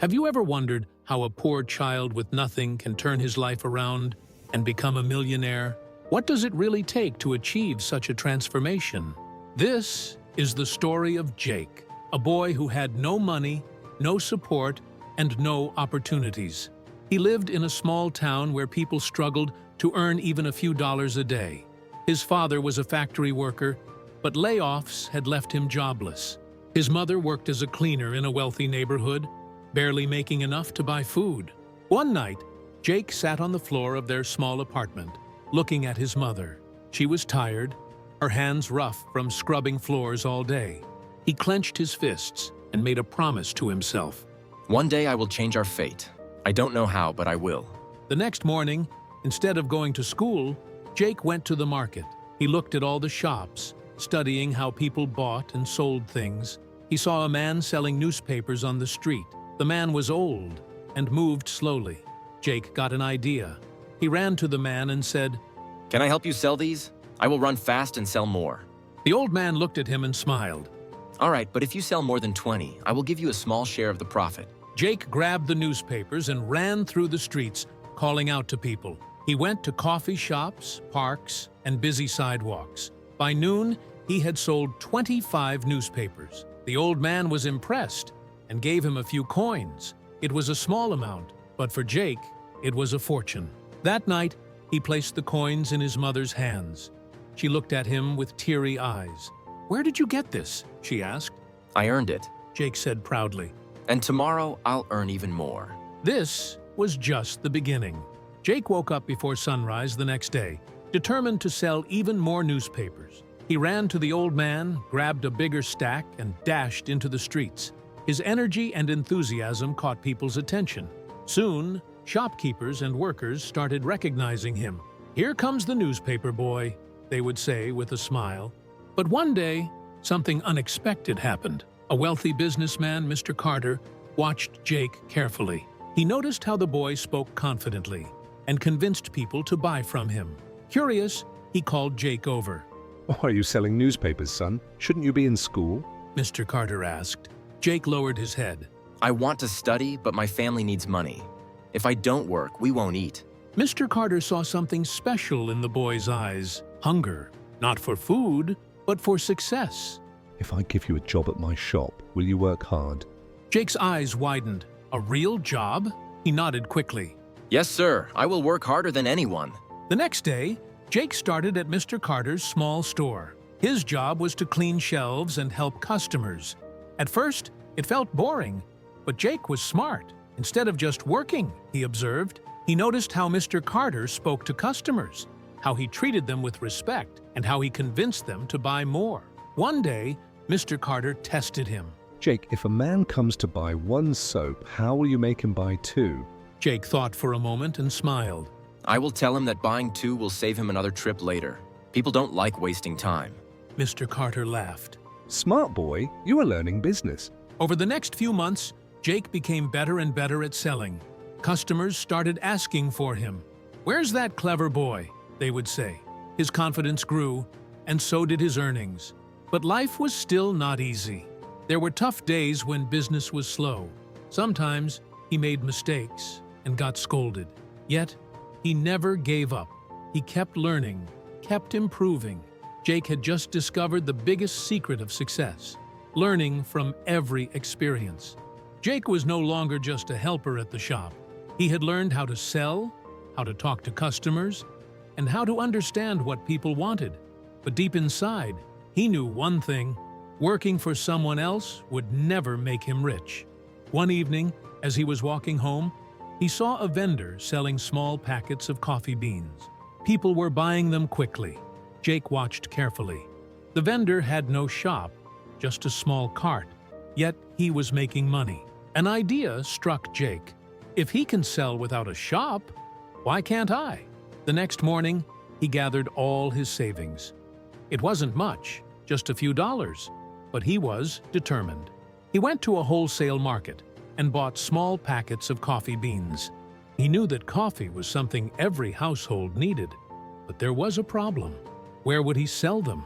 Have you ever wondered how a poor child with nothing can turn his life around and become a millionaire? What does it really take to achieve such a transformation? This is the story of Jake, a boy who had no money, no support, and no opportunities. He lived in a small town where people struggled to earn even a few dollars a day. His father was a factory worker, but layoffs had left him jobless. His mother worked as a cleaner in a wealthy neighborhood, barely making enough to buy food. One night, Jake sat on the floor of their small apartment, looking at his mother. She was tired, her hands rough from scrubbing floors all day. He clenched his fists and made a promise to himself. One day I will change our fate. I don't know how, but I will. The next morning, instead of going to school, Jake went to the market. He looked at all the shops, studying how people bought and sold things. He saw a man selling newspapers on the street. The man was old and moved slowly. Jake got an idea. He ran to the man and said, "Can I help you sell these? I will run fast and sell more." The old man looked at him and smiled. "All right, but if you sell more than 20, I will give you a small share of the profit." Jake grabbed the newspapers and ran through the streets, calling out to people. He went to coffee shops, parks, and busy sidewalks. By noon, he had sold 25 newspapers. The old man was impressed and gave him a few coins. It was a small amount, but for Jake, it was a fortune. That night, he placed the coins in his mother's hands. She looked at him with teary eyes. "Where did you get this?" she asked. "I earned it." Jake said proudly. "And tomorrow, I'll earn even more." This was just the beginning. Jake woke up before sunrise the next day, determined to sell even more newspapers. He ran to the old man, grabbed a bigger stack, and dashed into the streets. His energy and enthusiasm caught people's attention. Soon, shopkeepers and workers started recognizing him. "Here comes the newspaper boy," they would say with a smile. But one day, something unexpected happened. A wealthy businessman, Mr. Carter, watched Jake carefully. He noticed how the boy spoke confidently and convinced people to buy from him. Curious, he called Jake over. Why are you selling newspapers, son? Shouldn't you be in school? Mr. Carter asked. Jake lowered his head. "I want to study, but my family needs money. If I don't work, we won't eat." Mr. Carter saw something special in the boy's eyes. Hunger, not for food, but for success. If I give you a job at my shop, will you work hard? Jake's eyes widened. A real job? He nodded quickly. "Yes, sir. I will work harder than anyone." The next day, Jake started at Mr. Carter's small store. His job was to clean shelves and help customers. At first, it felt boring, but Jake was smart. Instead of just working, he observed, he noticed how Mr. Carter spoke to customers, how he treated them with respect, and how he convinced them to buy more. One day, Mr. Carter tested him. Jake, if a man comes to buy one soap, how will you make him buy two? Jake thought for a moment and smiled. "I will tell him that buying 2 will save him another trip later. People don't like wasting time." Mr. Carter laughed. Smart boy, you are learning business. Over the next few months, Jake became better and better at selling. Customers started asking for him. "Where's that clever boy?" they would say. His confidence grew, and so did his earnings. But life was still not easy. There were tough days when business was slow. Sometimes he made mistakes and got scolded. Yet, he never gave up. He kept learning, kept improving. Jake had just discovered the biggest secret of success, learning from every experience. Jake was no longer just a helper at the shop. He had learned how to sell, how to talk to customers, and how to understand what people wanted. But deep inside, he knew one thing: working for someone else would never make him rich. One evening, as he was walking home, he saw a vendor selling small packets of coffee beans. People were buying them quickly. Jake watched carefully. The vendor had no shop, just a small cart, yet he was making money. An idea struck Jake. If he can sell without a shop, why can't I? The next morning, he gathered all his savings. It wasn't much, just a few dollars, but he was determined. He went to a wholesale market and bought small packets of coffee beans. He knew that coffee was something every household needed, but there was a problem. Where would he sell them?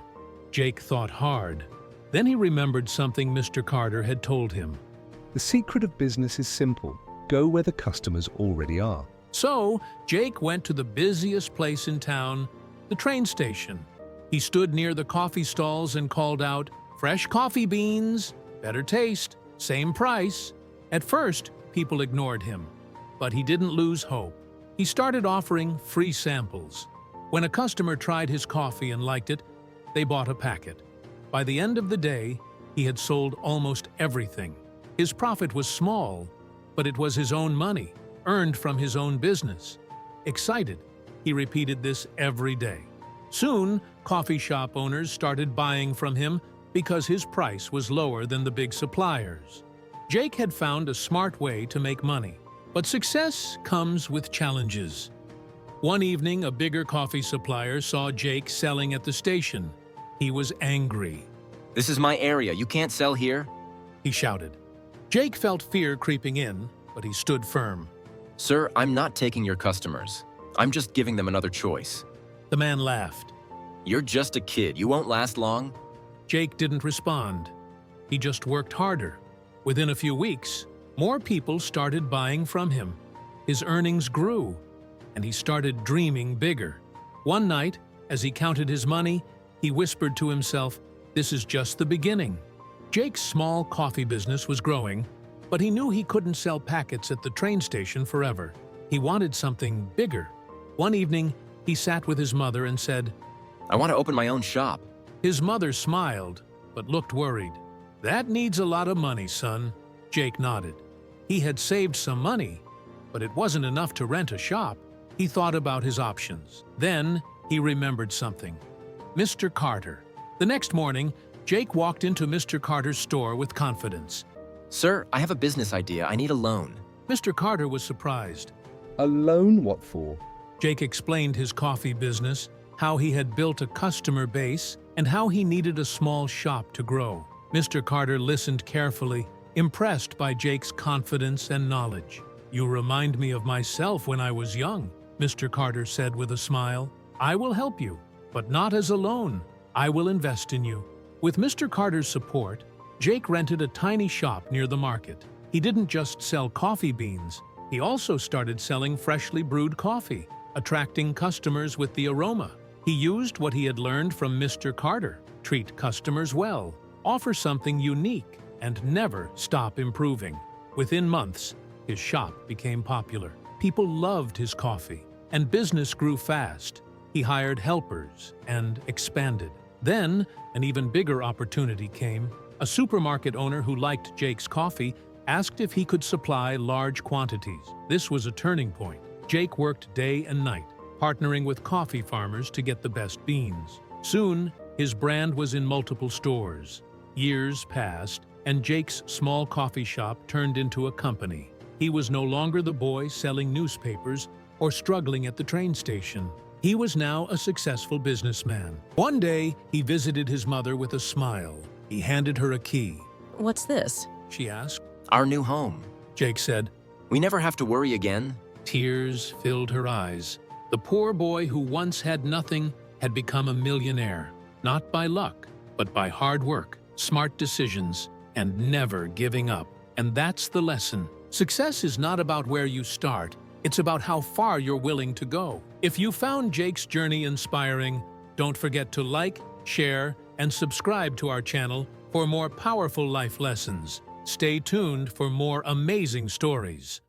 Jake thought hard. Then he remembered something Mr. Carter had told him. The secret of business is simple. Go where the customers already are. So, Jake went to the busiest place in town, the train station. He stood near the coffee stalls and called out, "Fresh coffee beans, better taste, same price." At first, people ignored him, but he didn't lose hope. He started offering free samples. When a customer tried his coffee and liked it, they bought a packet. By the end of the day, he had sold almost everything. His profit was small, but it was his own money, earned from his own business. Excited, he repeated this every day. Soon, coffee shop owners started buying from him because his price was lower than the big suppliers. Jake had found a smart way to make money, but success comes with challenges. One evening, a bigger coffee supplier saw Jake selling at the station. He was angry. This is my area. You can't sell here. He shouted. Jake felt fear creeping in, but he stood firm. Sir, I'm not taking your customers. I'm just giving them another choice. The man laughed. You're just a kid. You won't last long. Jake didn't respond. He just worked harder. Within a few weeks, more people started buying from him. His earnings grew, and he started dreaming bigger. One night, as he counted his money, he whispered to himself, "This is just the beginning." Jake's small coffee business was growing, but he knew he couldn't sell packets at the train station forever. He wanted something bigger. One evening, he sat with his mother and said, I want to open my own shop. His mother smiled, but looked worried. "That needs a lot of money, son." Jake nodded. He had saved some money, but it wasn't enough to rent a shop. He thought about his options. Then he remembered something. Mr. Carter. The next morning, Jake walked into Mr. Carter's store with confidence. Sir, I have a business idea. I need a loan. Mr. Carter was surprised. A loan? What for? Jake explained his coffee business, how he had built a customer base, and how he needed a small shop to grow. Mr. Carter listened carefully, impressed by Jake's confidence and knowledge. "You remind me of myself when I was young," Mr. Carter said with a smile. "I will help you, but not as a loan. I will invest in you." With Mr. Carter's support, Jake rented a tiny shop near the market. He didn't just sell coffee beans, he also started selling freshly brewed coffee, attracting customers with the aroma. He used what he had learned from Mr. Carter: treat customers well, offer something unique, and never stop improving. Within months, his shop became popular. People loved his coffee, and business grew fast. He hired helpers and expanded. Then, an even bigger opportunity came. A supermarket owner who liked Jake's coffee asked if he could supply large quantities. This was a turning point. Jake worked day and night, partnering with coffee farmers to get the best beans. Soon, his brand was in multiple stores. Years passed, and Jake's small coffee shop turned into a company. He was no longer the boy selling newspapers or struggling at the train station. He was now a successful businessman. One day, he visited his mother with a smile. He handed her a key. "What's this?" She asked. Our new home. Jake said. We never have to worry again. Tears filled her eyes. The poor boy who once had nothing had become a millionaire, not by luck, but by hard work, smart decisions, and never giving up. And that's the lesson. Success is not about where you start, it's about how far you're willing to go. If you found Jake's journey inspiring, don't forget to like, share, and subscribe to our channel for more powerful life lessons. Stay tuned for more amazing stories.